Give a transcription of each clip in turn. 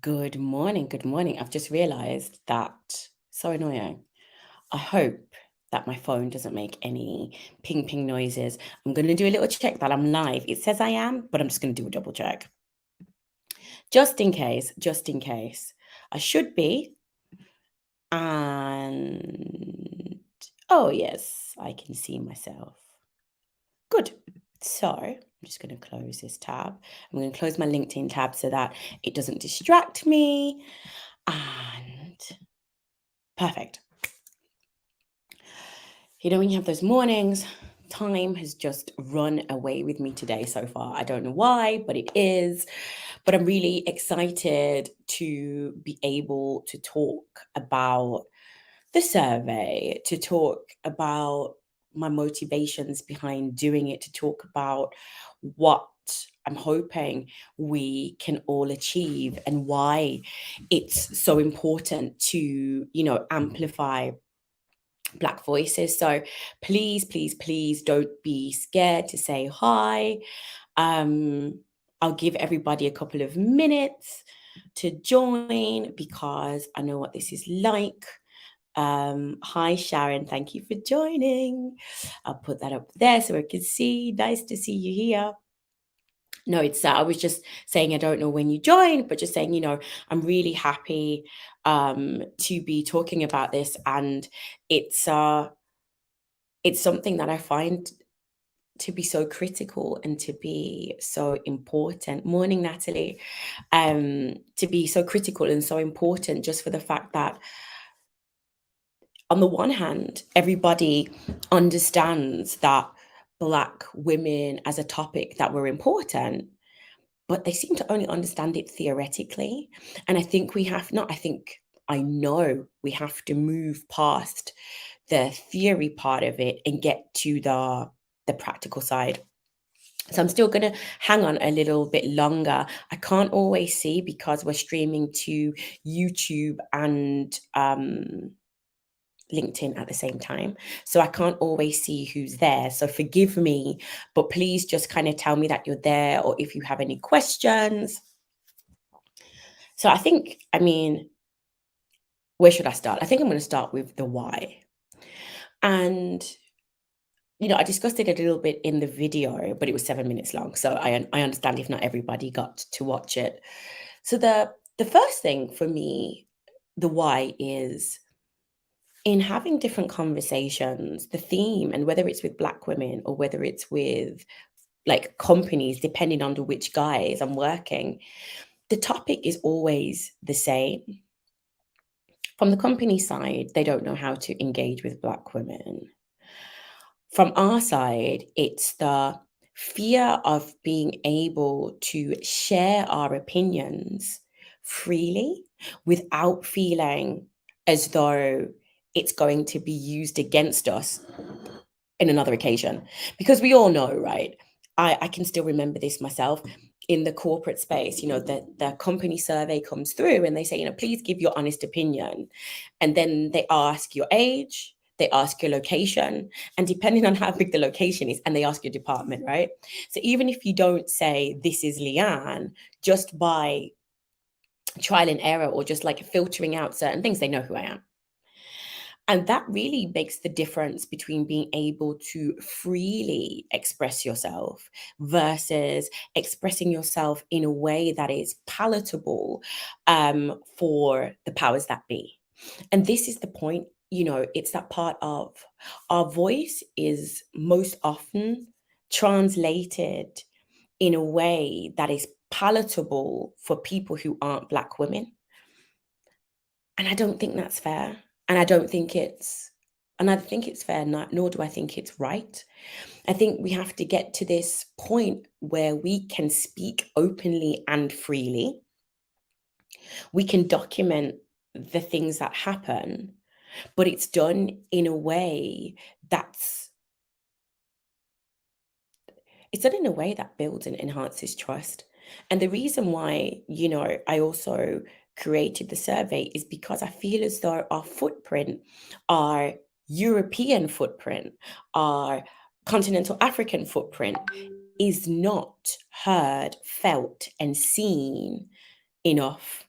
Good morning. Good morning. I've just realized that so annoying. I hope that my phone doesn't make any ping ping noises. I'm going to do a little check that I'm live. It says I am, but I'm just going to do a double check. Just in case, just in case. I should be. And oh, yes, I can see myself. Good. So I'm just going to close this tab. I'm going to close my LinkedIn tab so that it doesn't distract me. And perfect. When you have those mornings, time has just run away with me today so far. I don't know why, but it is. But I'm really excited to be able to talk about the survey, to talk about my motivations behind doing it, to talk about what I'm hoping we can all achieve and why it's so important to, amplify Black voices. So please, please, please don't be scared to say hi. I'll give everybody a couple of minutes to join because I know what this is like. Hi, Sharon. Thank you for joining. I'll put that up there so I can see. Nice to see you here. No, it's I was just saying I don't know when you joined, but just saying, I'm really happy to be talking about this, and it's something that I find to be so critical and to be so important. Morning, Natalie. To be so critical and so important just for the fact that on the one hand, everybody understands that Black women as a topic that were important, but they seem to only understand it theoretically. And I think we have not, I think I know we have to move past the theory part of it and get to the practical side. So I'm still going to hang on a little bit longer. I can't always see because we're streaming to YouTube and LinkedIn at the same time. So I can't always see who's there. So forgive me, but please just kind of tell me that you're there or if you have any questions. So where should I start? I think I'm going to start with the why. And, I discussed it a little bit in the video, but it was 7 minutes long. So I understand if not everybody got to watch it. So the first thing for me, the why is in having different conversations, the theme, and whether it's with Black women or whether it's with like companies, depending on which guys I'm working, the topic is always the same. From the company side, they don't know how to engage with Black women. From our side, it's the fear of being able to share our opinions freely without feeling as though it's going to be used against us in another occasion. Because we all know, right? I can still remember this myself in the corporate space, the company survey comes through and they say, please give your honest opinion. And then they ask your age, they ask your location, and depending on how big the location is, and they ask your department, right? So even if you don't say, this is Leanne, just by trial and error or just like filtering out certain things, they know who I am. And that really makes the difference between being able to freely express yourself versus expressing yourself in a way that is palatable for the powers that be. And this is the point, it's that part of our voice is most often translated in a way that is palatable for people who aren't Black women. And I don't think that's fair. And I think it's fair, nor do I think it's right. I think we have to get to this point where we can speak openly and freely. We can document the things that happen, but it's done in a way that builds and enhances trust. And the reason why, I also created the survey is because I feel as though our footprint, our European footprint, our continental African footprint is not heard, felt, and seen enough.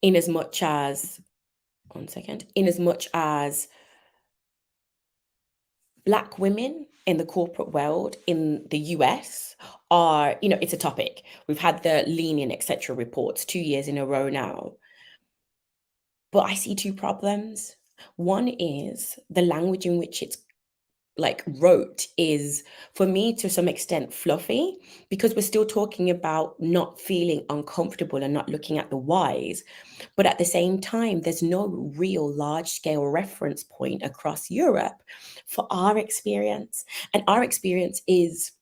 in as much as, one second, in as much as Black women in the corporate world in the US are, it's a topic. We've had the Lean-In, etc. reports 2 years in a row now. But I see two problems. One is the language in which it's like wrote is, for me, to some extent fluffy, because we're still talking about not feeling uncomfortable and not looking at the whys. But at the same time, there's no real large scale reference point across Europe for our experience. And our experience is,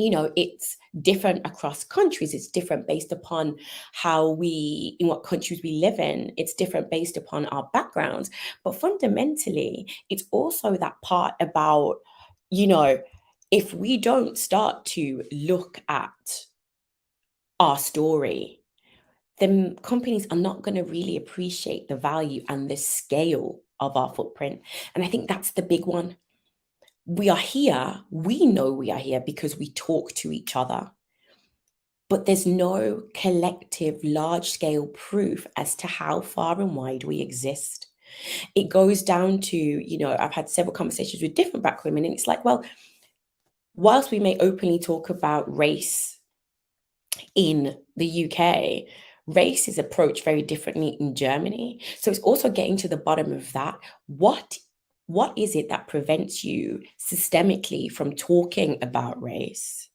it's different across countries. It's different based upon in what countries we live in. It's different based upon our backgrounds. But fundamentally, it's also that part about, you know, if we don't start to look at our story, then companies are not going to really appreciate the value and the scale of our footprint. And I think that's the big one. We are here, we know we are here because we talk to each other, but there's no collective large scale proof as to how far and wide we exist. It goes down to, I've had several conversations with different Black women, and it's like, well, whilst we may openly talk about race in the UK, race is approached very differently in Germany. So it's also getting to the bottom of that. What is it that prevents you systemically from talking about race?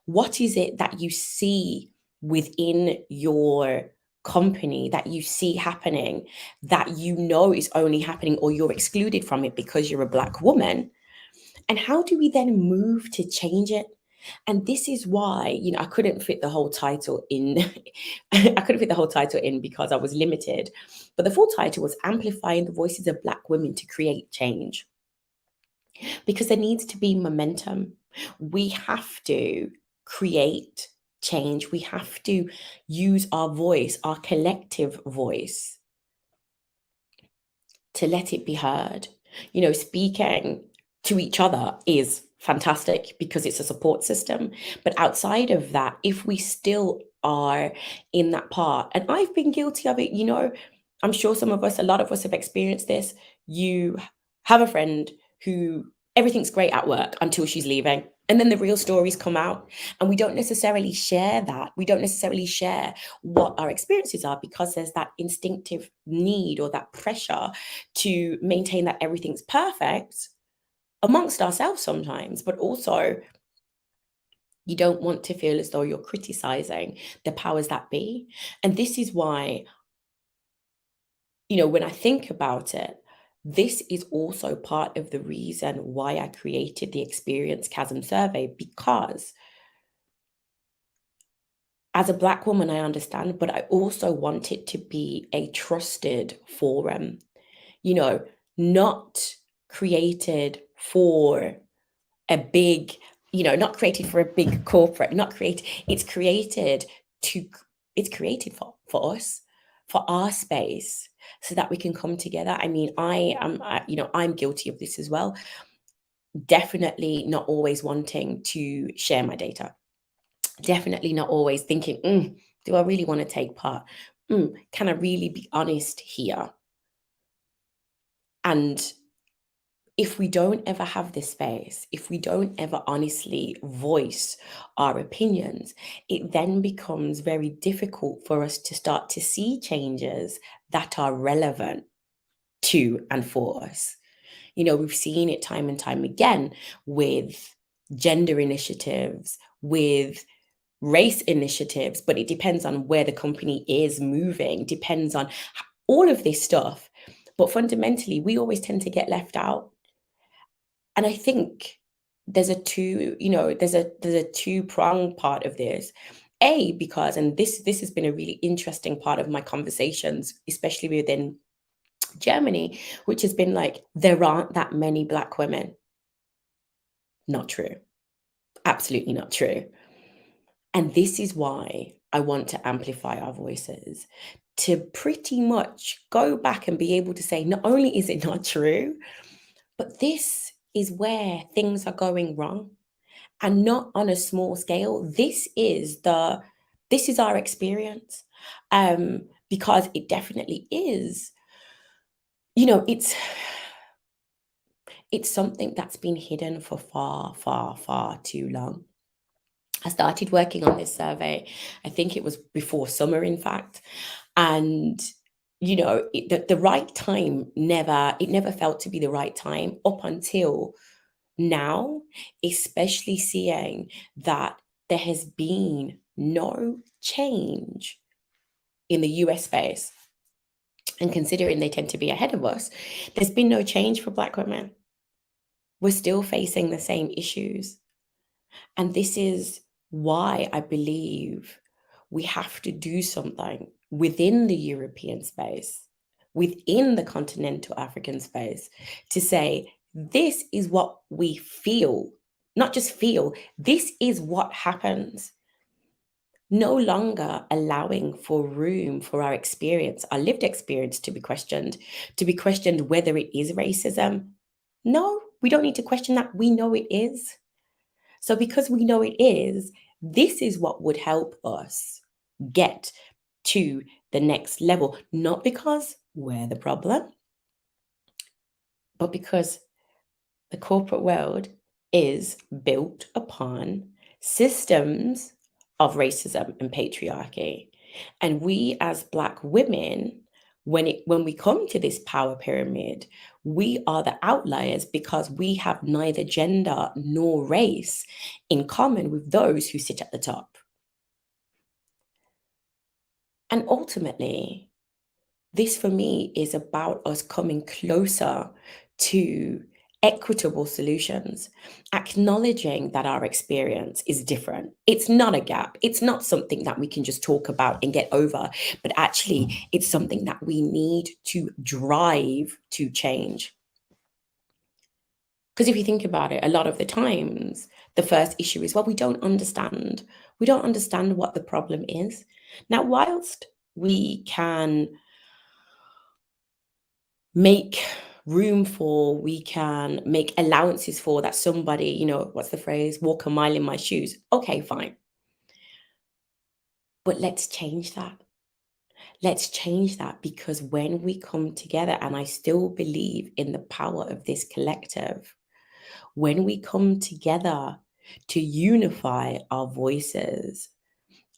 What is it that you see within your company that you see happening that is only happening, or you're excluded from it because you're a Black woman? And how do we then move to change it? And this is why, I couldn't fit the whole title in. I couldn't fit the whole title in because I was limited. But the full title was Amplifying the Voices of Black Women to Create Change. Because there needs to be momentum. We have to create change. We have to use our voice, our collective voice, to let it be heard. Speaking to each other is fantastic because it's a support system. But outside of that, if we still are in that part, and I've been guilty of it, I'm sure a lot of us have experienced this. You have a friend who everything's great at work until she's leaving. And then the real stories come out, and we don't necessarily share that. We don't necessarily share what our experiences are because there's that instinctive need or that pressure to maintain that everything's perfect amongst ourselves sometimes, but also you don't want to feel as though you're criticizing the powers that be. And this is why, when I think about it, this is also part of the reason why I created the Experience Chasm survey, because as a Black woman, I understand, but I also want it to be a trusted forum, not created for a big, not created for a big corporate, it's created for us, for our space, so that we can come together. I mean, I'm guilty of this as well. Definitely not always wanting to share my data. Definitely not always thinking, do I really want to take part? Can I really be honest here? And if we don't ever have this space, if we don't ever honestly voice our opinions, it then becomes very difficult for us to start to see changes that are relevant to and for us. We've seen it time and time again with gender initiatives, with race initiatives, but it depends on where the company is moving, depends on all of this stuff. But fundamentally, we always tend to get left out. And I think there's a two-pronged part of this. Because, and this has been a really interesting part of my conversations, especially within Germany, which has been like, there aren't that many Black women. Not true. Absolutely not true. And this is why I want to amplify our voices, to pretty much go back and be able to say, not only is it not true, but this is where things are going wrong, and not on a small scale. This is our experience. because it definitely is, you know, it's something that's been hidden for far, far, far too long. I started working on this survey, I think it was before summer, in fact. And, you know, the right time never felt to be the right time up until now, especially seeing that there has been no change in the US space. And considering they tend to be ahead of us, there's been no change for Black women. We're still facing the same issues. And this is why I believe we have to do something within the European space, within the continental African space, to say, this is what we feel, not just feel, this is what happens. No longer allowing for room for our experience, our lived experience to be questioned whether it is racism. No, we don't need to question that. We know it is. So, because we know it is, this is what would help us get to the next level, not because we're the problem, but because the corporate world is built upon systems of racism and patriarchy. And we as Black women, when we come to this power pyramid, we are the outliers because we have neither gender nor race in common with those who sit at the top. And ultimately, this for me is about us coming closer to equitable solutions, acknowledging that our experience is different. It's not a gap. It's not something that we can just talk about and get over, but actually, it's something that we need to drive to change. Because if you think about it, a lot of the times, the first issue is, well, we don't understand. We don't understand what the problem is. Now, whilst we can make room for, we can make allowances for that somebody, you know, what's the phrase, walk a mile in my shoes. Okay, fine. But let's change that. Let's change that, because when we come together, and I still believe in the power of this collective, when we come together to unify our voices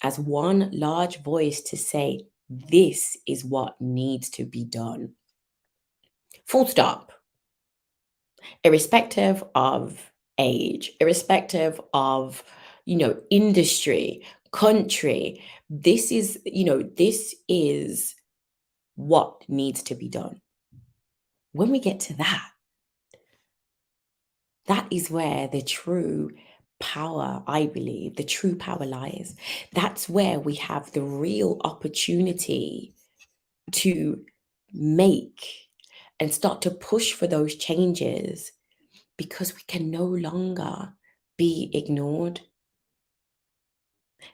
as one large voice to say, this is what needs to be done. Full stop. Irrespective of age, irrespective of, you know, industry, country, this is what needs to be done. When we get to that, that is where the true power, I believe, the true power lies. That's where we have the real opportunity to make and start to push for those changes, because we can no longer be ignored.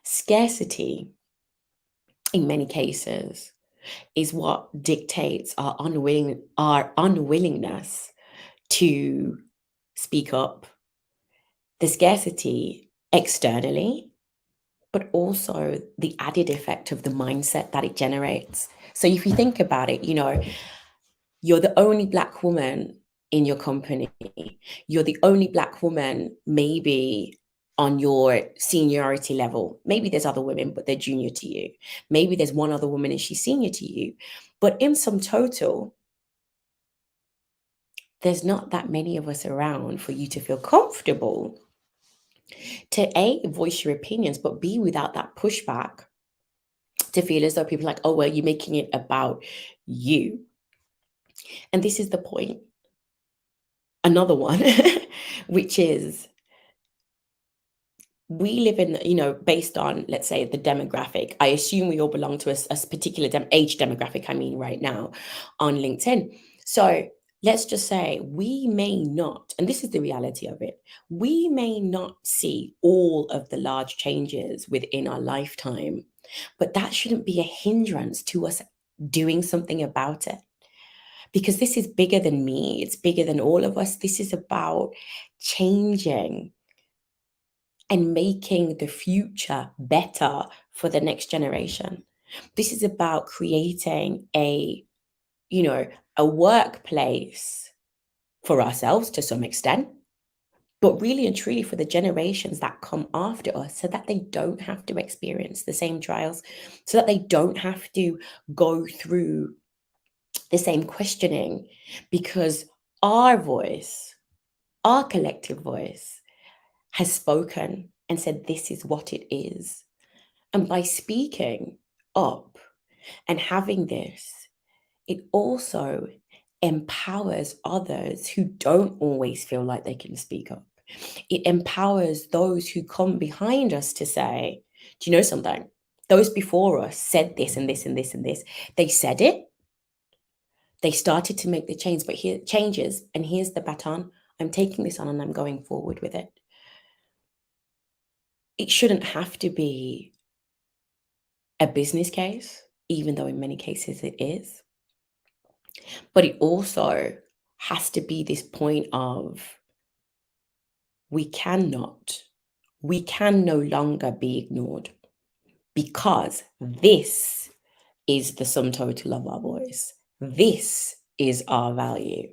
Scarcity, in many cases, is what dictates our unwillingness to speak up. The scarcity externally, but also the added effect of the mindset that it generates. So if you think about it, you know, you're the only Black woman in your company. You're the only Black woman maybe on your seniority level. Maybe there's other women, but they're junior to you. Maybe there's one other woman and she's senior to you. But in sum total, there's not that many of us around for you to feel comfortable to A, voice your opinions, but B, without that pushback, to feel as though people are like, oh, well, you're making it about you. And this is the point. Another one, which is, we live in, you know, based on, let's say, the demographic. I assume we all belong to a particular age demographic, I mean, right now on LinkedIn. So let's just say we may not, and this is the reality of it, we may not see all of the large changes within our lifetime, but that shouldn't be a hindrance to us doing something about it. Because this is bigger than me, it's bigger than all of us. This is about changing and making the future better for the next generation. This is about creating a workplace for ourselves to some extent, but really and truly for the generations that come after us, so that they don't have to experience the same trials, so that they don't have to go through the same questioning, because our voice, our collective voice, has spoken and said, this is what it is. And by speaking up and having this, it also empowers others who don't always feel like they can speak up. It empowers those who come behind us to say, do you know something? Those before us said this and this and this and this. They said it. They started to make the changes, and here's the baton. I'm taking this on and I'm going forward with it. It shouldn't have to be a business case, even though in many cases it is. But it also has to be this point of we can no longer be ignored, because this is the sum total of our voice. This is our value.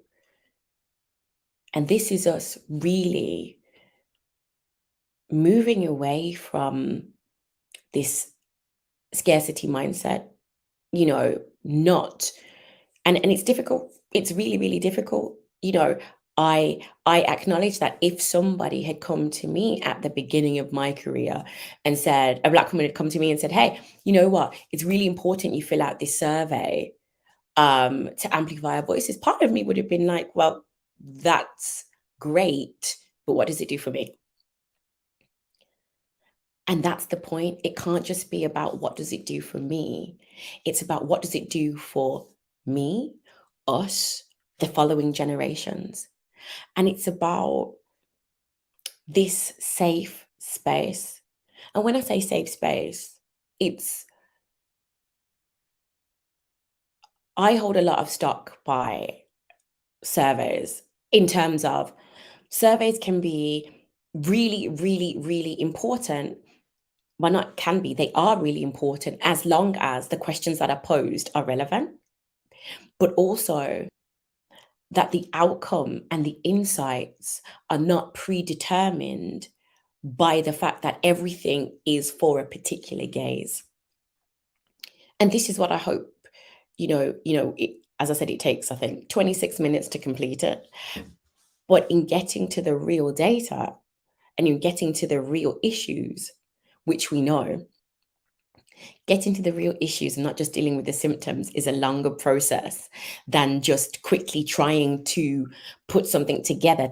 And this is us really moving away from this scarcity mindset, not, and it's difficult. It's really, really difficult. I acknowledge that if somebody had come to me at the beginning of my career and said, a Black woman had come to me and said, hey, you know what, it's really important you fill out this survey to amplify our voices, part of me would have been like, well, that's great, but what does it do for me? And that's the point. It can't just be about what does it do for me. It's about what does it do for me, us, the following generations. And it's about this safe space. And when I say safe space, I hold a lot of stock by surveys, in terms of surveys can be really, really, really important. Well, not can be, they are really important as long as the questions that are posed are relevant, but also that the outcome and the insights are not predetermined by the fact that everything is for a particular gaze. And this is what I hope, as I said, it takes, I think, 26 minutes to complete it. But in getting to the real data and in getting to the real issues, which we know, getting to the real issues and not just dealing with the symptoms is a longer process than just quickly trying to put something together.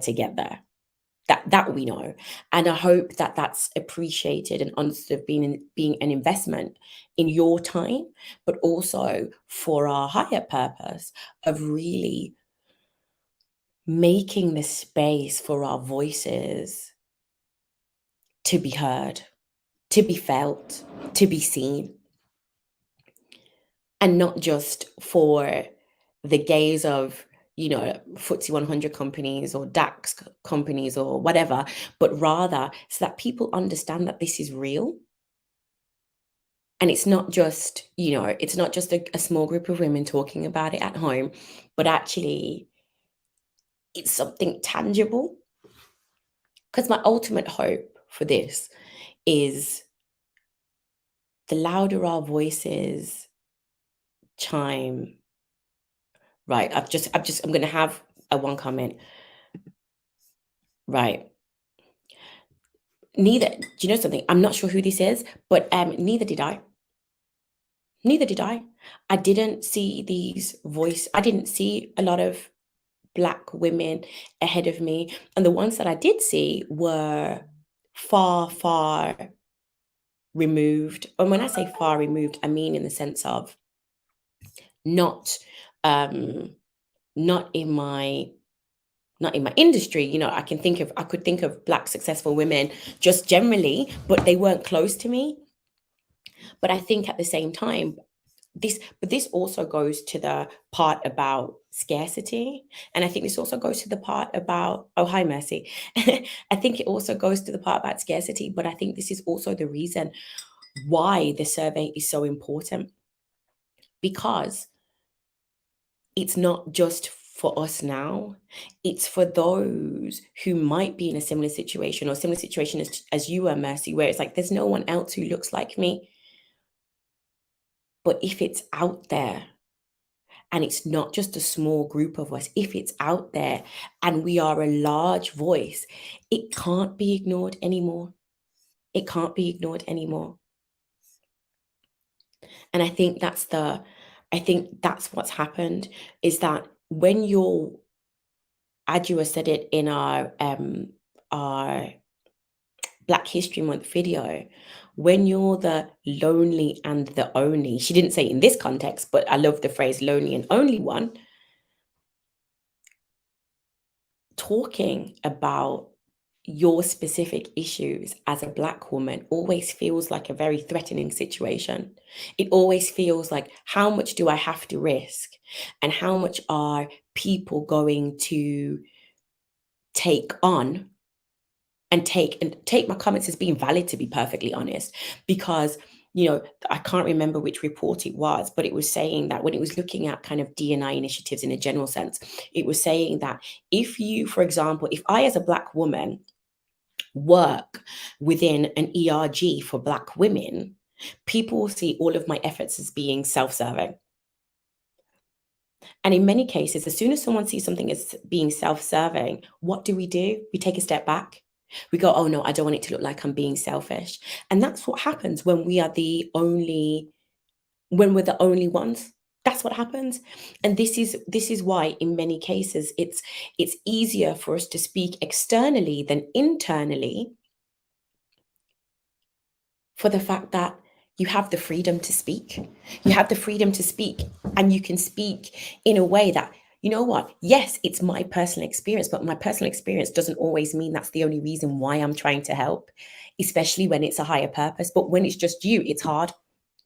That we know. And I hope that that's appreciated and understood, being an investment in your time, but also for our higher purpose of really making the space for our voices to be heard, to be felt, to be seen. And not just for the gaze of, FTSE 100 companies or DAX companies or whatever, but rather so that people understand that this is real. And it's not just, a small group of women talking about it at home, but actually it's something tangible. Because my ultimate hope for this is the louder our voices chime. Right. I'm going to have one comment. Right. Do you know something? I'm not sure who this is, but neither did I. I didn't see I didn't see a lot of Black women ahead of me. And the ones that I did see were far, far removed. And when I say far removed, I mean in the sense of not in my industry. I could think of Black successful women just generally, but they weren't close to me. But I think at the same time, this also goes to the part about scarcity. And I think this also goes to the part about, oh, hi, Mercy. I think it also goes to the part about scarcity, but I think this is also the reason why the survey is so important. because it's not just for us now, it's for those who might be in a similar situation or similar situation as you were, Mercy, where it's like there's no one else who looks like me. But if it's out there, and it's not just a small group of us, if it's out there and we are a large voice, it can't be ignored anymore. It can't be ignored anymore. And I think that's what's happened, is that when you're, Adjua said it in our Black History Month video, when you're the lonely and the only, she didn't say it in this context, but I love the phrase lonely and only one, talking about your specific issues as a Black woman always feels like a very threatening situation. It always feels like, how much do I have to risk? And how much are people going to take on and take my comments as being valid, to be perfectly honest? Because I can't remember which report it was, but it was saying that when it was looking at kind of D&I initiatives in a general sense, it was saying that if you, for example, if I as a Black woman work within an ERG for Black women, people will see all of my efforts as being self-serving. And in many cases, as soon as someone sees something as being self-serving, what do? We take a step back. We go, oh no, I don't want it to look like I'm being selfish. And that's what happens when we're the only ones. That's what happens. And this is why in many cases it's easier for us to speak externally than internally, for the fact that you have the freedom to speak. You have the freedom to speak, and you can speak in a way that, you know what? Yes, it's my personal experience, but my personal experience doesn't always mean that's the only reason why I'm trying to help, especially when it's a higher purpose. But when it's just you, it's hard.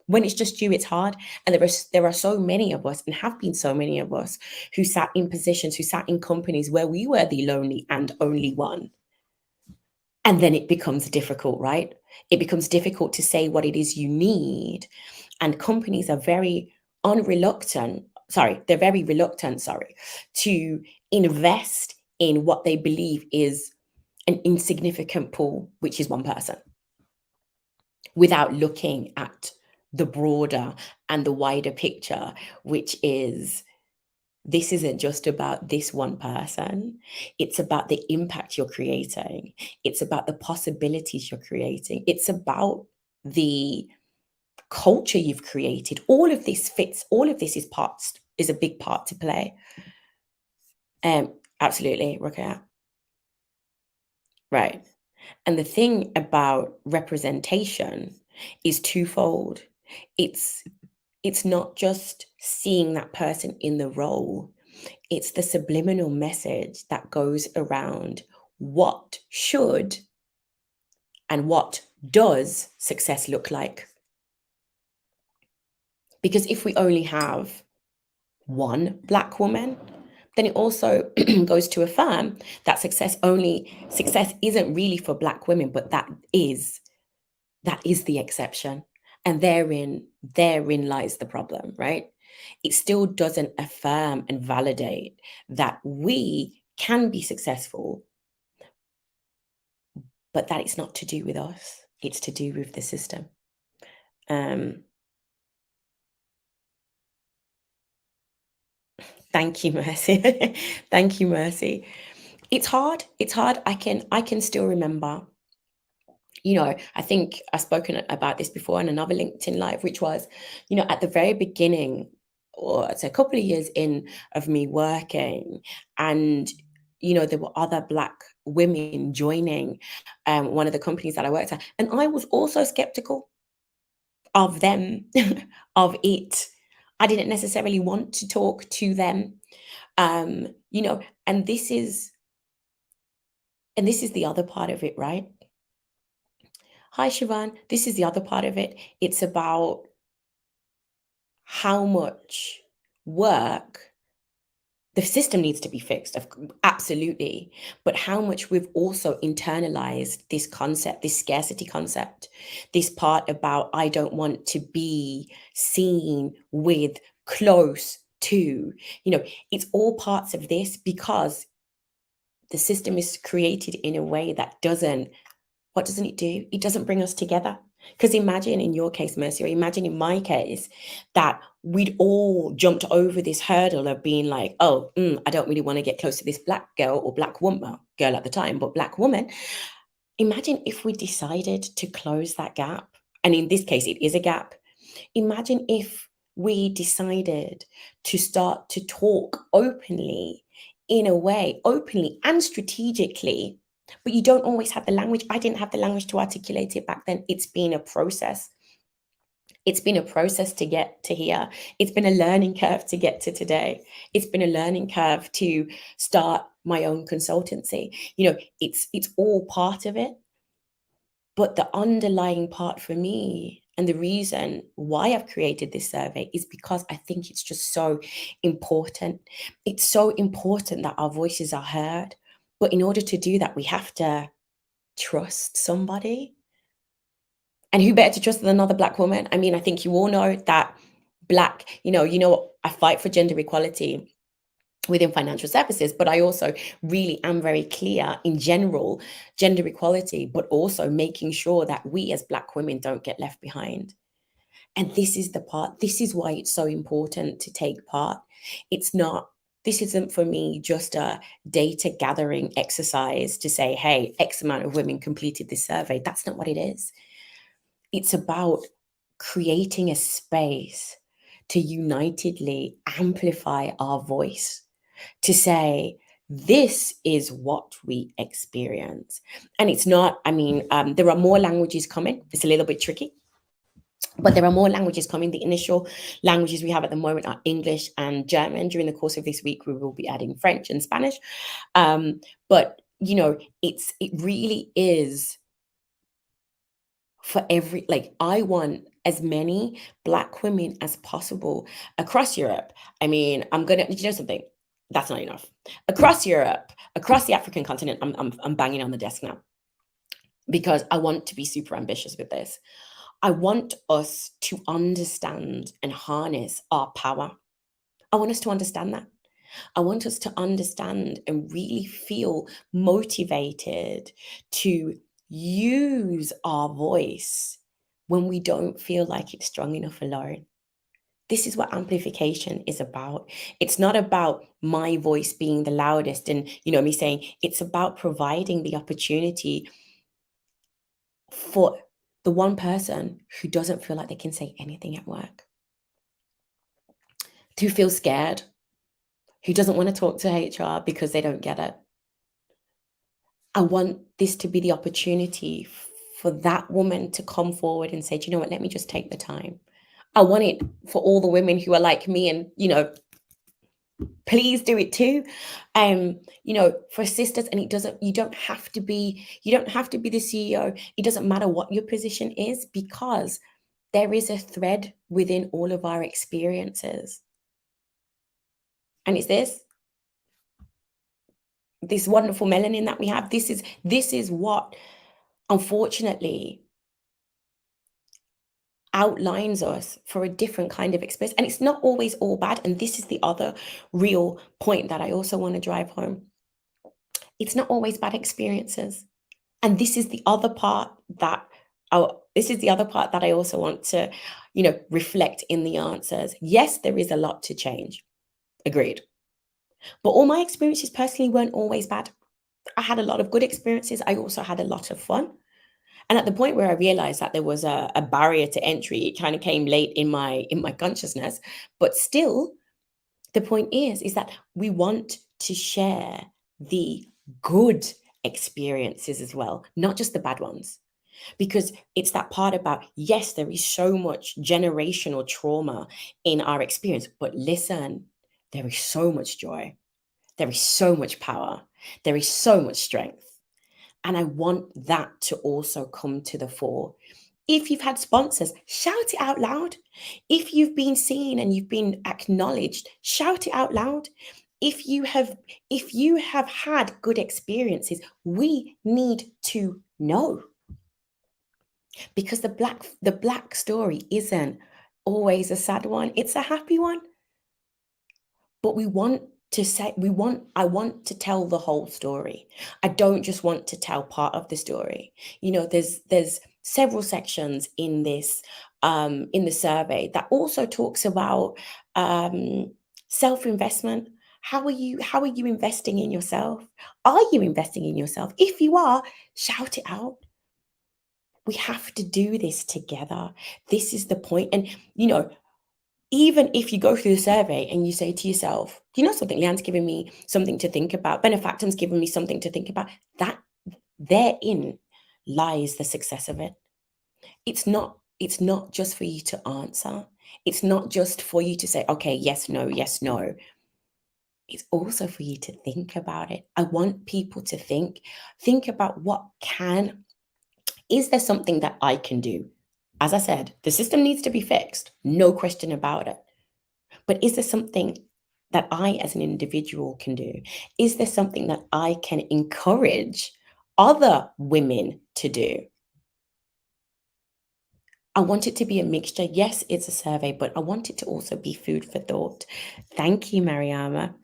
When it's just you, it's hard. And there are so many of us, and have been so many of us, who sat in positions, who sat in companies where we were the lonely and only one. And then it becomes difficult, right? It becomes difficult to say what it is you need. And companies are very they're very reluctant, to invest in what they believe is an insignificant pool, which is one person, without looking at the broader and the wider picture, which is, this isn't just about this one person. It's about the impact you're creating. It's about the possibilities you're creating. It's about the culture you've created. All of this is a big part to play. Absolutely, Rokia. Right. And the thing about representation is twofold. It's not just seeing that person in the role, it's the subliminal message that goes around what should and what does success look like. Because if we only have one Black woman, then it also goes to affirm that success isn't really for Black women, but that is the exception. And therein lies the problem, right? It still doesn't affirm and validate that we can be successful, but that it's not to do with us. It's to do with the system. Thank you, Mercy. Thank you, Mercy. It's hard. I can still remember, I think I've spoken about this before in another LinkedIn Live, which was, at the very beginning, or it's a couple of years in of me working, and, there were other Black women joining one of the companies that I worked at. And I was also skeptical of them, of it. I didn't necessarily want to talk to them. And this is the other part of it, right? Hi, Siobhan. This is the other part of it. It's about how much work The system needs to be fixed, absolutely. But how much we've also internalized this concept, this scarcity concept, this part about I don't want to be seen with, close to, it's all parts of this because the system is created in a way that doesn't, what doesn't it do? It doesn't bring us together. Because imagine in your case, Mercy, or imagine in my case, that we'd all jumped over this hurdle of being like, oh, I don't really want to get close to this black girl or black woman, well, girl at the time, but black woman. Imagine if we decided to close that gap. And in this case, it is a gap. Imagine if we decided to start to talk openly, in a way, openly and strategically, but you don't always have the language. I didn't have the language to articulate it back then. It's been a process. It's been a process to get to here. It's been a learning curve to get to today. It's been a learning curve to start my own consultancy. It's all part of it. But the underlying part for me, and the reason why I've created this survey, is because I think it's just so important. It's so important that our voices are heard. But in order to do that, we have to trust somebody. And who better to trust than another Black woman? I mean, I think you all know that Black, I fight for gender equality within financial services, but I also really am very clear in general, gender equality, but also making sure that we as Black women don't get left behind. And this is the part, this is why it's so important to take part. This isn't for me just a data gathering exercise to say, hey, X amount of women completed this survey. That's not what it is. It's about creating a space to unitedly amplify our voice, to say, this is what we experience. And it's not, there are more languages coming. It's a little bit tricky, but there are more languages coming. The initial languages we have at the moment are English and German. During the course of this week, we will be adding French and Spanish. But, it really is for I want as many Black women as possible across Europe. You know something? That's not enough. Across Europe, across the African continent, I'm banging on the desk now because I want to be super ambitious with this. I want us to understand and harness our power. I want us to understand that. I want us to understand and really feel motivated to use our voice when we don't feel like it's strong enough alone. This is what amplification is about. It's not about my voice being the loudest and, me saying, it's about providing the opportunity for the one person who doesn't feel like they can say anything at work, who feels scared, who doesn't want to talk to HR because they don't get it. I want this to be the opportunity for that woman to come forward and say, do you know what, let me just take the time. I want it for all the women who are like me and, please do it too. For sisters, and you don't have to be the CEO. It doesn't matter what your position is, because there is a thread within all of our experiences. And it's this wonderful melanin that we have. This is what, unfortunately, outlines us for a different kind of experience. And it's not always all bad. And this is the other real point that I also want to drive home. It's not always bad experiences. And this is the other part that I also want to, reflect in the answers. Yes, there is a lot to change. Agreed. But all my experiences personally weren't always bad. I had a lot of good experiences. I also had a lot of fun. And at the point where I realized that there was a barrier to entry, it kind of came late in my consciousness. But still, the point is that we want to share the good experiences as well, not just the bad ones. Because it's that part about, yes, there is so much generational trauma in our experience, but listen, there is so much joy. There is so much power. There is so much strength. And I want that to also come to the fore. If you've had sponsors, shout it out loud. If you've been seen and you've been acknowledged, shout it out loud. If you have had good experiences, we need to know, because the black story isn't always a sad one. It's a happy one. But I want to tell the whole story. I don't just want to tell part of the story. There's several sections in the survey that also talks about self-investment. How are you investing in yourself? Are you investing in yourself? If you are, shout it out. We have to do this together. This is the point. And even if you go through the survey and you say to yourself, something, Leanne's given me something to think about, benefactor's given me something to think about, that therein lies the success of it. It's not just for you to answer. It's not just for you to say, okay, yes, no, yes, no. It's also for you to think about it. I want people to think about is there something that I can do? As I said, the system needs to be fixed, no question about it. But is there something that I, as an individual, can do? Is there something that I can encourage other women to do? I want it to be a mixture. Yes, it's a survey, but I want it to also be food for thought. Thank you, Mariama.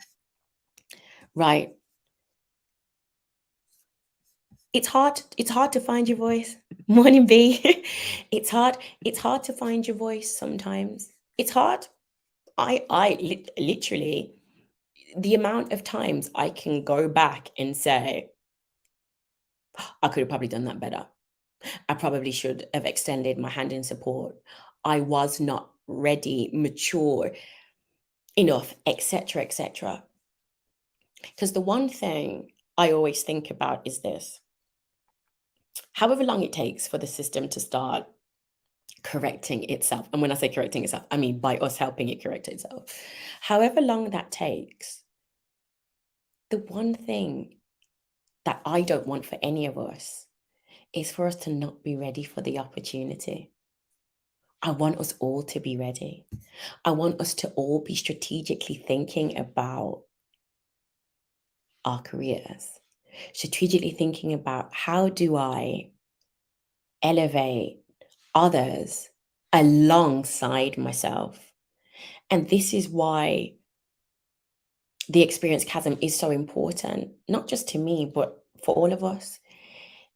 Right. It's hard to find your voice. Morning, B. It's hard to find your voice sometimes. It's hard. Literally, the amount of times I can go back and say, I could have probably done that better. I probably should have extended my hand in support. I was not ready, mature enough, etc., etc. Because the one thing I always think about is this: however long it takes for the system to start correcting itself, and when I say correcting itself, I mean by us helping it correct itself, however long that takes, the one thing that I don't want for any of us is for us to not be ready for the opportunity. I want us all to be ready. I want us to all be strategically thinking about our careers, strategically thinking about, how do I elevate others alongside myself? And this is why the experience chasm is so important, not just to me, but for all of us,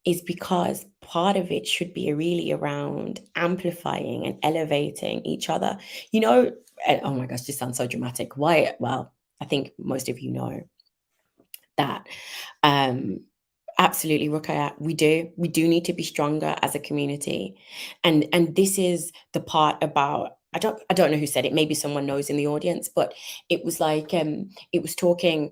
is because part of it should be really around amplifying and elevating each other. Oh my gosh, this sounds so dramatic. Why? Well, I think most of you know that. Absolutely, Rukaya, we do need to be stronger as a community. And this is the part about, I don't know who said it, maybe someone knows in the audience, but it was like, it was talking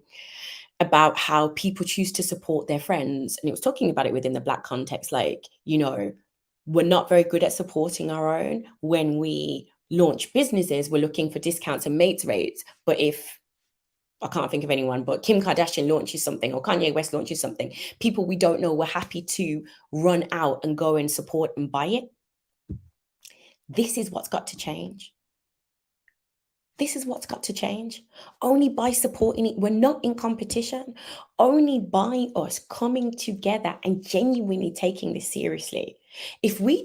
about how people choose to support their friends, and it was talking about it within the Black context, like, we're not very good at supporting our own. When we launch businesses, we're looking for discounts and mates rates, but if I can't think of anyone, but Kim Kardashian launches something or Kanye West launches something, people we don't know, we're happy to run out and go and support and buy it. This is what's got to change. This is what's got to change. Only by supporting it, we're not in competition. Only by us coming together and genuinely taking this seriously. If we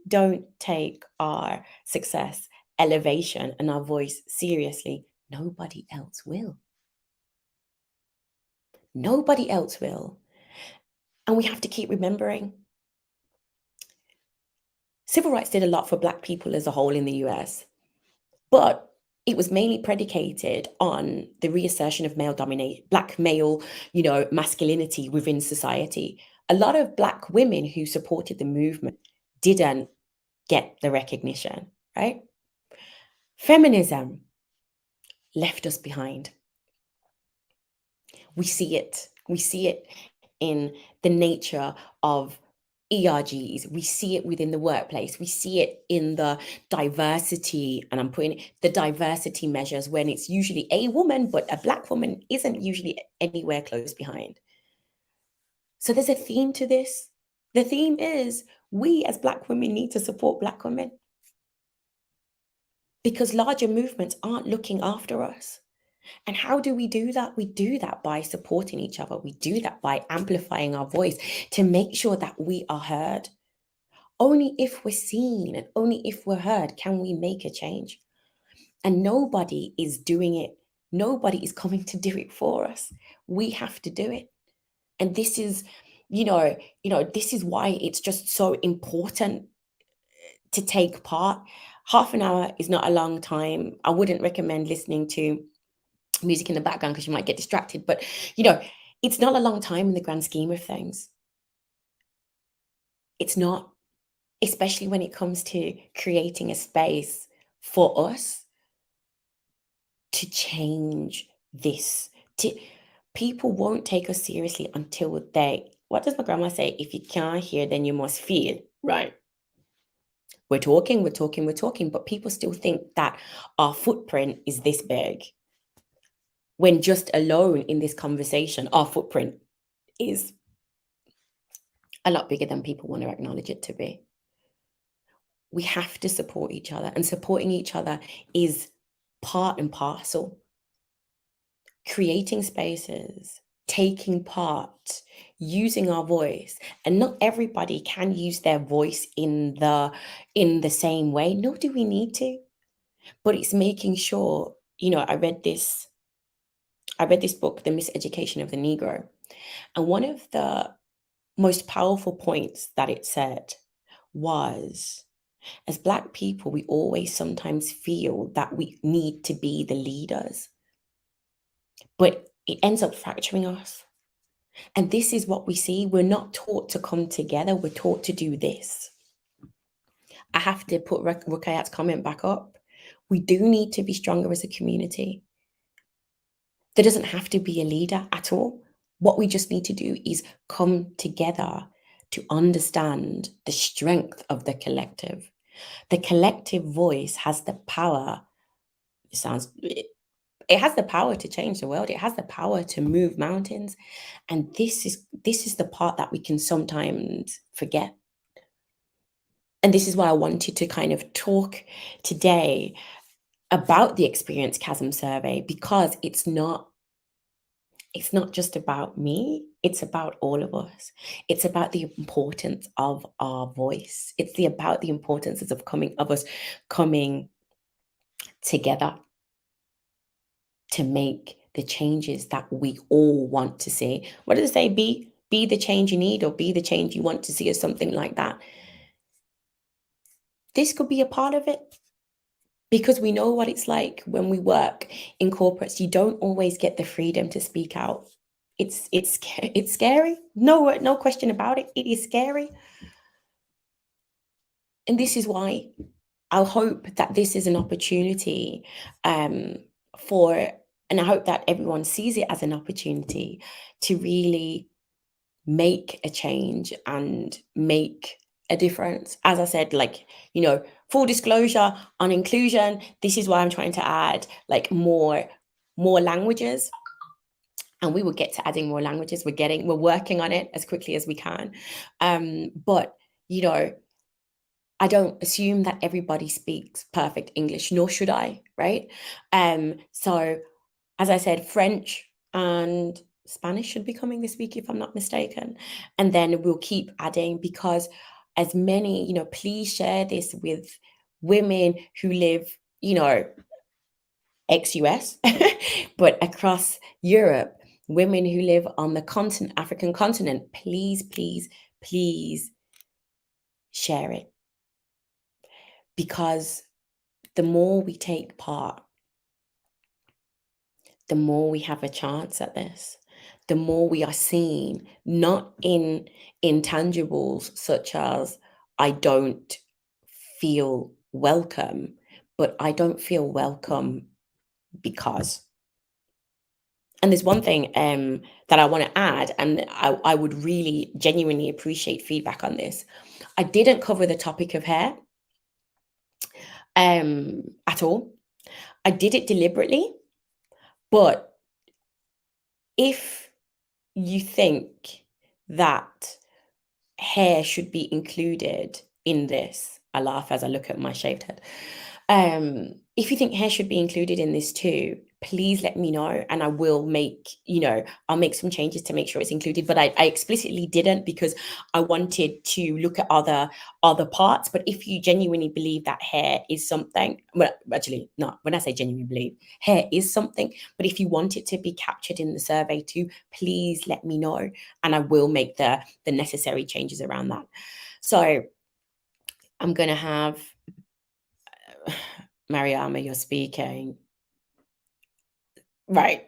don't take our success, elevation, and our voice seriously, nobody else will. Nobody else will. And we have to keep remembering, civil rights did a lot for Black people as a whole in the US, but it was mainly predicated on the reassertion of Black male, masculinity within society. A lot of Black women who supported the movement didn't get the recognition, right? Feminism left us behind. We see it. We see it in the nature of ERGs. We see it within the workplace. We see it in the diversity, and I'm putting the diversity measures, when it's usually a woman, but a Black woman isn't usually anywhere close behind. So there's a theme to this. The theme is, we as Black women need to support Black women, because larger movements aren't looking after us. And how do we do that? We do that by supporting each other. We do that by amplifying our voice to make sure that we are heard. Only if we're seen and only if we're heard can we make a change. And nobody is doing it. Nobody is coming to do it for us. We have to do it. And this is, this is why it's just so important to take part. Half an hour is not a long time. I wouldn't recommend listening to music in the background because you might get distracted. But, it's not a long time in the grand scheme of things. It's not, especially when it comes to creating a space for us to change this. People won't take us seriously until what does my grandma say? If you can't hear, then you must feel, right? We're talking, we're talking, we're talking, but people still think that our footprint is this big. When just alone in this conversation, our footprint is a lot bigger than people want to acknowledge it to be. We have to support each other, and supporting each other is part and parcel. Creating spaces, taking part, using our voice. And not everybody can use their voice in the same way, nor do we need to. But it's making sure, I read this book, The Miseducation of the Negro. And one of the most powerful points that it said was, as Black people, we always sometimes feel that we need to be the leaders, but it ends up fracturing us. And this is what we see. We're not taught to come together. We're taught to do this. I have to put Rukayat's comment back up. We do need to be stronger as a community. There doesn't have to be a leader at all. What we just need to do is come together to understand the strength of the collective. The collective voice has the power. It has the power to change the world. It has the power to move mountains. And this is the part that we can sometimes forget. And this is why I wanted to kind of talk today about the Experience Chasm survey, because it's not just about me, it's about all of us. It's about the importance of our voice. It's about the importance of us coming together to make the changes that we all want to see. What does it say? Be the change you need, or be the change you want to see, or something like that. This could be a part of it, because we know what it's like when we work in corporates. You don't always get the freedom to speak out. It's scary. No question about it. It is scary. And this is why I hope that this is an opportunity for, and I hope that everyone sees it as an opportunity to really make a change and make a difference. As I said, full disclosure on inclusion, this is why I'm trying to add more languages. And we will get to adding more languages. We're working on it as quickly as we can. But I don't assume that everybody speaks perfect English, nor should I, right? So as I said, French and Spanish should be coming this week, if I'm not mistaken. And then we'll keep adding, because as many, please share this with women who live, ex-US, but across Europe, women who live on the African continent, please, please, please share it. Because the more we take part, the more we have a chance at this, the more we are seen, not in intangibles such as I don't feel welcome, but I don't feel welcome because. And there's one thing that I want to add, and I would really genuinely appreciate feedback on this. I didn't cover the topic of hair at all. I did it deliberately, but if you think that hair should be included in this, I laugh as I look at my shaved head. If you think hair should be included in this too, please let me know, and I will make, I'll make some changes to make sure it's included. But I explicitly didn't, because I wanted to look at other parts. But if you genuinely believe that hair is something, well, actually, no, when I say genuinely believe, hair is something, but if you want it to be captured in the survey too, please let me know, and I will make the necessary changes around that. So I'm gonna have Mariama, you're speaking. Right.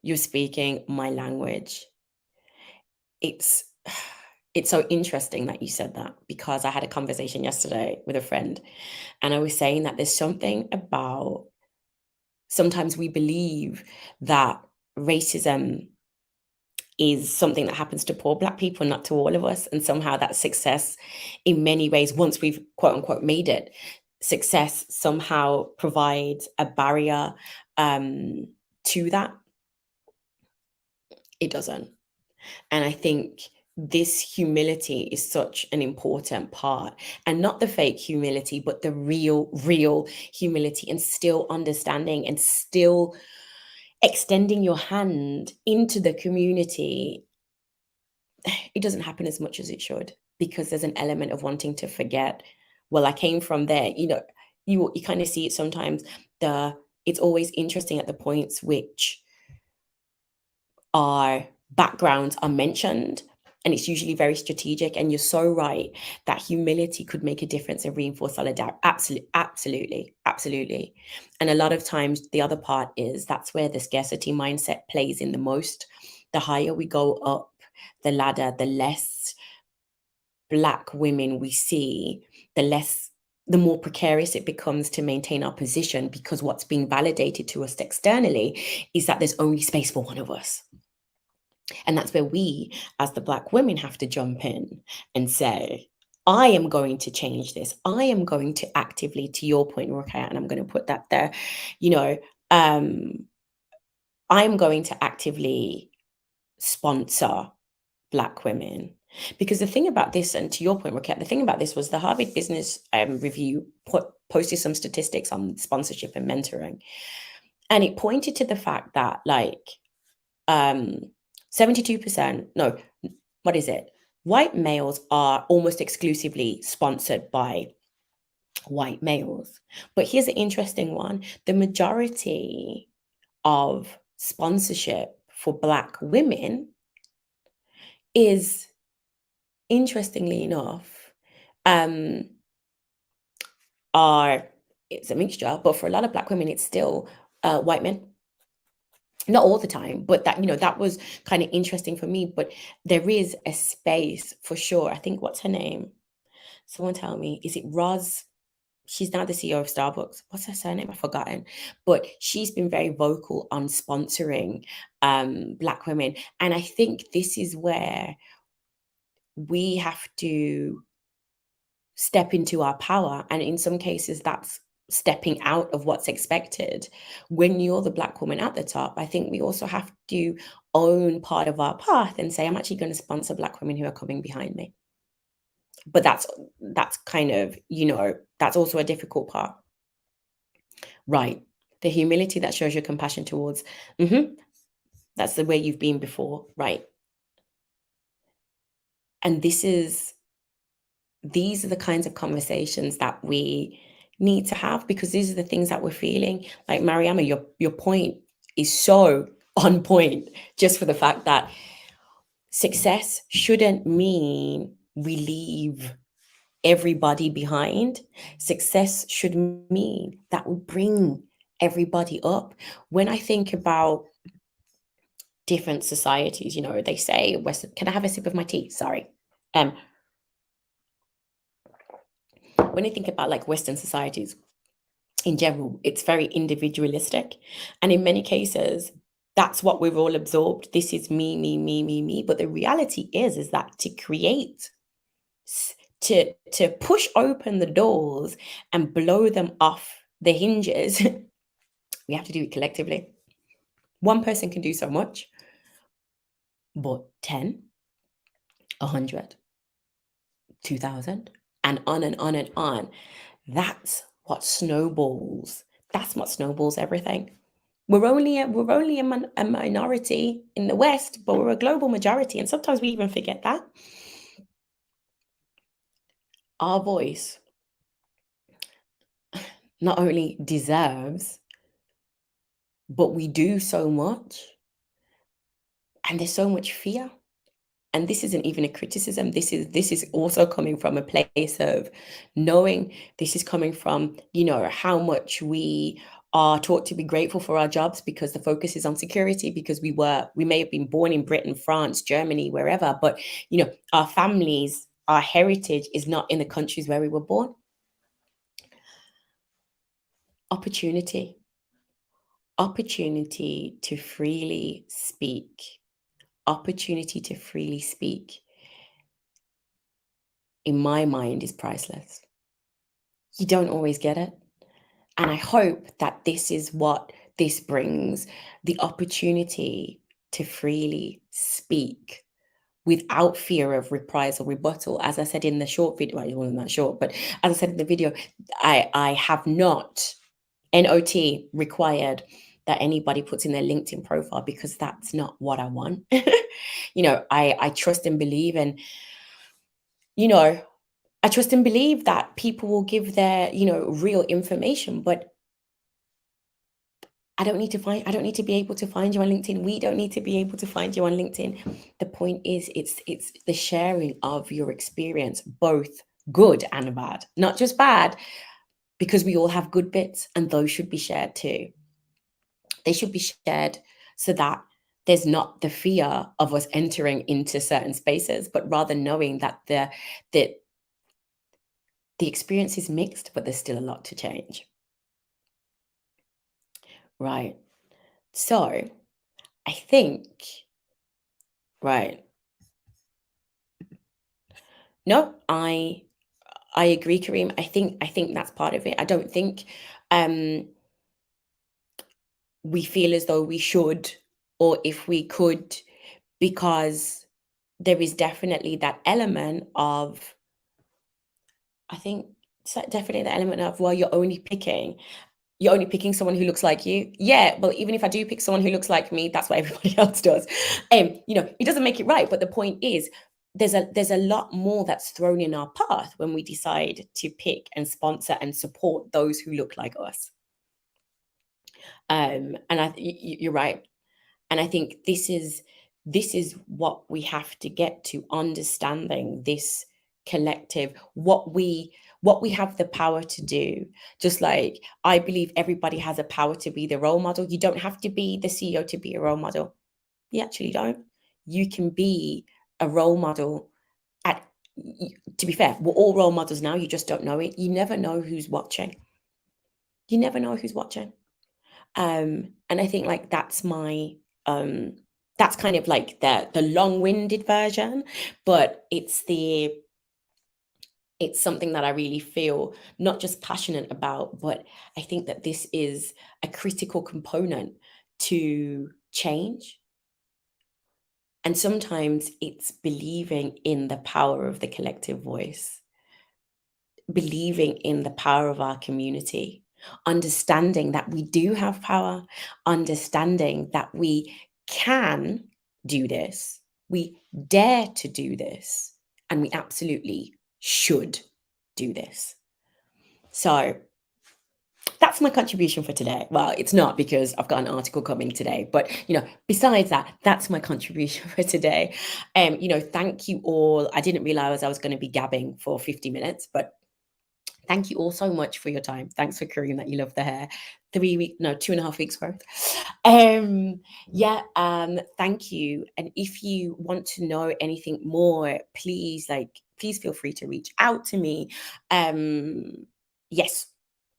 You're speaking my language. It's it's so interesting that you said that, because I had a conversation yesterday with a friend, and I was saying that there's something about, sometimes we believe that racism is something that happens to poor Black people, not to all of us. And somehow that success, in many ways, once we've quote unquote made it, success somehow provides a barrier to that. It doesn't. And I think this humility is such an important part, and not the fake humility, but the real humility, and still understanding and still extending your hand into the community. It doesn't happen as much as it should, because there's an element of wanting to forget, well, I came from there. You kind of see it sometimes. It's always interesting at the points which our backgrounds are mentioned, and it's usually very strategic. And you're so right that humility could make a difference and reinforce solidarity. Absolutely. And a lot of times the other part is, that's where the scarcity mindset plays in the most. The higher we go up the ladder, the less Black women we see, the more precarious it becomes to maintain our position, because what's being validated to us externally is that there's only space for one of us. And that's where we, as the Black women, have to jump in and say, I am going to change this. I am going to actively, to your point, Rokhaya, and I'm going to put that there, I'm going to actively sponsor Black women. Because the thing about this, and to your point, Rokhaya, the thing about this was the Harvard Business Review posted some statistics on sponsorship and mentoring. And it pointed to the fact that 72%, no, what is it? White males are almost exclusively sponsored by white males. But here's an interesting one. The majority of sponsorship for Black women is, interestingly enough, it's a mixture, but for a lot of Black women, it's still white men. Not all the time, but that was kind of interesting for me. But there is a space for sure. I think, what's her name? Someone tell me. Is it Roz? She's now the CEO of Starbucks. What's her surname? I've forgotten. But she's been very vocal on sponsoring Black women. And I think this is where we have to step into our power. And in some cases, that's stepping out of what's expected. When you're the Black woman at the top, I think we also have to own part of our path and say, I'm actually going to sponsor Black women who are coming behind me. But that's kind of, that's also a difficult part. Right. The humility that shows your compassion towards, that's the way you've been before. Right. And these are the kinds of conversations that we need to have, because these are the things that we're feeling. Like, Mariama, your point is so on point, just for the fact that success shouldn't mean we leave everybody behind. Success should mean that we bring everybody up. When I think about different societies, they say, can I have a sip of my tea? Sorry. When I think about Western societies in general, it's very individualistic. And in many cases, that's what we've all absorbed. This is me, me, me, me, me. But the reality is that to create, to push open the doors and blow them off the hinges, we have to do it collectively. One person can do so much, but 10, 100, 2,000, and on and on and on. That's what snowballs. That's what snowballs everything. We're only a minority in the West, but we're a global majority, and sometimes we even forget that. Our voice not only deserves, but we do so much, and there's so much fear. And this isn't even a criticism. This is also coming from a place of knowing. This is coming from, how much we are taught to be grateful for our jobs, because the focus is on security, because we may have been born in Britain, France, Germany, wherever, but our families, our heritage is not in the countries where we were born. Opportunity. Opportunity to freely speak. Opportunity to freely speak, in my mind, is priceless. You don't always get it. And I hope that this is what this brings, the opportunity to freely speak without fear of reprisal, rebuttal. As I said in the short video, well, it wasn't that short, but as I said in the video, I have not NOT required that anybody puts in their LinkedIn profile, because that's not what I want. I trust and believe, and I trust and believe that people will give their, real information, but I don't need to be able to find you on LinkedIn. We don't need to be able to find you on LinkedIn. The point is, it's the sharing of your experience, both good and bad, not just bad, because we all have good bits, and those should be shared too. They should be shared so that there's not the fear of us entering into certain spaces, but rather knowing that the experience is mixed, but there's still a lot to change. Right. So I think, right. No, I agree, Kareem. I think that's part of it. I don't think um we feel as though we should, or if we could, because there is definitely that element of, I think, definitely the element of, well, you're only picking someone who looks like you. Yeah, well, even if I do pick someone who looks like me, that's what everybody else does. It doesn't make it right. But the point is, there's a lot more that's thrown in our path when we decide to pick and sponsor and support those who look like us. And you're right. And I think this is what we have to get to, understanding this collective, what we have the power to do. Just like I believe everybody has a power to be the role model. You don't have to be the CEO to be a role model. You actually don't. You can be a role model at to be fair, we're all role models now. You just don't know it. You never know who's watching. You never know who's watching. And I think, like, that's kind of like the long-winded version, but it's something that I really feel not just passionate about, but I think that this is a critical component to change. And sometimes it's believing in the power of the collective voice, believing in the power of our community, understanding that we do have power, understanding that we can do this, we dare to do this, and we absolutely should do this. So that's my contribution for today. Well, it's not, because I've got an article coming today, but besides that, that's my contribution for today. Thank you all. I didn't realize I was going to be gabbing for 50 minutes, but thank you all so much for your time. Thanks for Kareem that you love the hair. 2.5 weeks worth. Thank you. And if you want to know anything more, please feel free to reach out to me. Yes.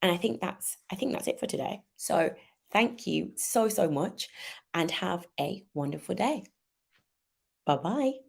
And I think that's it for today. So thank you so much, and have a wonderful day. Bye-bye.